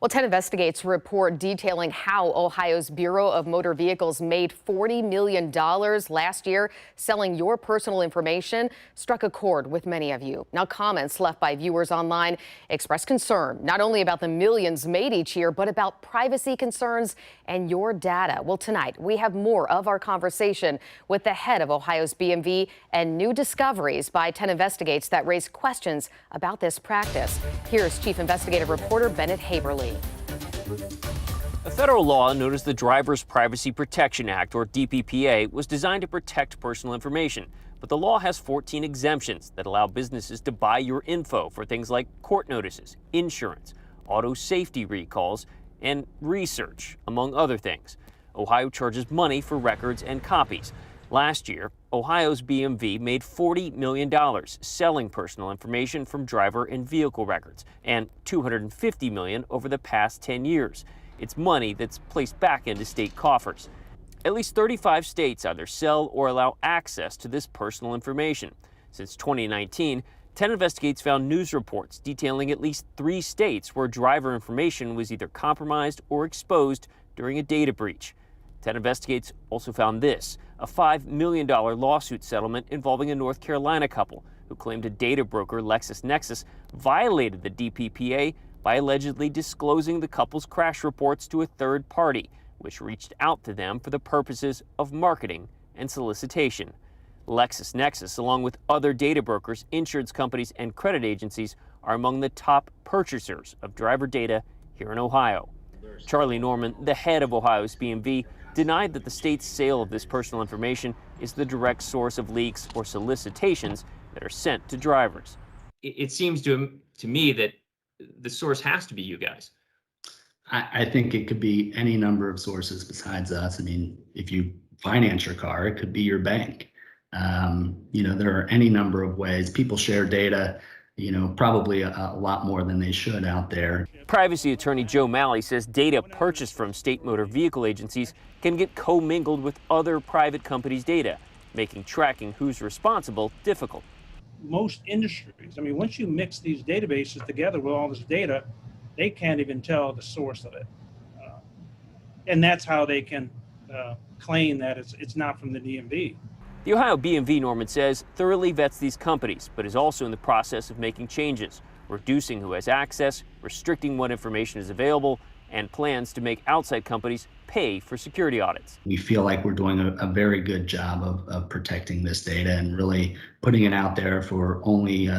Well, 10 Investigates report detailing how Ohio's Bureau of Motor Vehicles made $40 million last year selling your personal information struck a chord with many of you. Now, comments left by viewers online express concern not only about the millions made each year, but about privacy concerns and your data. Well, tonight we have more of our conversation with the head of Ohio's BMV and new discoveries by 10 Investigates that raise questions about this practice. Here's Chief Investigative Reporter Bennett Haberly. A federal law known as the Driver's Privacy Protection Act, or DPPA, was designed to protect personal information. But the law has 14 exemptions that allow businesses to buy your info for things like court notices, insurance, auto safety recalls, and research, among other things. Ohio charges money for records and copies. Last year, Ohio's BMV made $40 million selling personal information from driver and vehicle records, and $250 million over the past 10 years. It's money that's placed back into state coffers. At least 35 states either sell or allow access to this personal information. Since 2019, 10 Investigates found news reports detailing at least 3 states where driver information was either compromised or exposed during a data breach. 10 Investigates also found this, a $5 million lawsuit settlement involving a North Carolina couple who claimed a data broker, LexisNexis, violated the DPPA by allegedly disclosing the couple's crash reports to a third party, which reached out to them for the purposes of marketing and solicitation. LexisNexis, along with other data brokers, insurance companies, and credit agencies, are among the top purchasers of driver data here in Ohio. Charlie Norman, the head of Ohio's BMV, denied that the state's sale of this personal information is the direct source of leaks or solicitations that are sent to drivers. It seems to me that the source has to be you guys. I think it could be any number of sources besides us. I mean, if you finance your car, it could be your bank. There are any number of ways. People share data, probably a lot more than they should out there. Privacy attorney Joe Malley says data purchased from state motor vehicle agencies can get commingled with other private companies' data, making tracking who's responsible difficult. Most industries, once you mix these databases together with all this data, they can't even tell the source of it. And that's how they can claim that it's not from the DMV. The Ohio BMV, Norman says, thoroughly vets these companies, but is also in the process of making changes, reducing who has access, restricting what information is available, and plans to make outside companies pay for security audits. We feel like we're doing a very good job of protecting this data and really putting it out there for only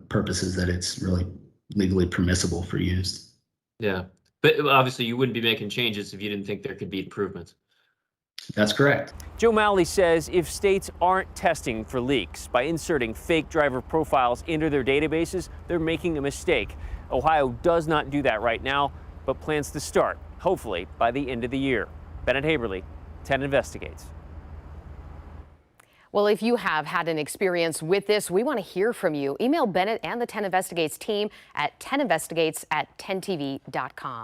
purposes that it's really legally permissible for use. Yeah, but obviously you wouldn't be making changes if you didn't think there could be improvements. That's correct. Joe Malley says if states aren't testing for leaks by inserting fake driver profiles into their databases, they're making a mistake. Ohio does not do that right now, but plans to start, hopefully, by the end of the year. Bennett Haberly, 10 Investigates. Well, if you have had an experience with this, we want to hear from you. Email Bennett and the 10 Investigates team at 10investigates@10tv.com.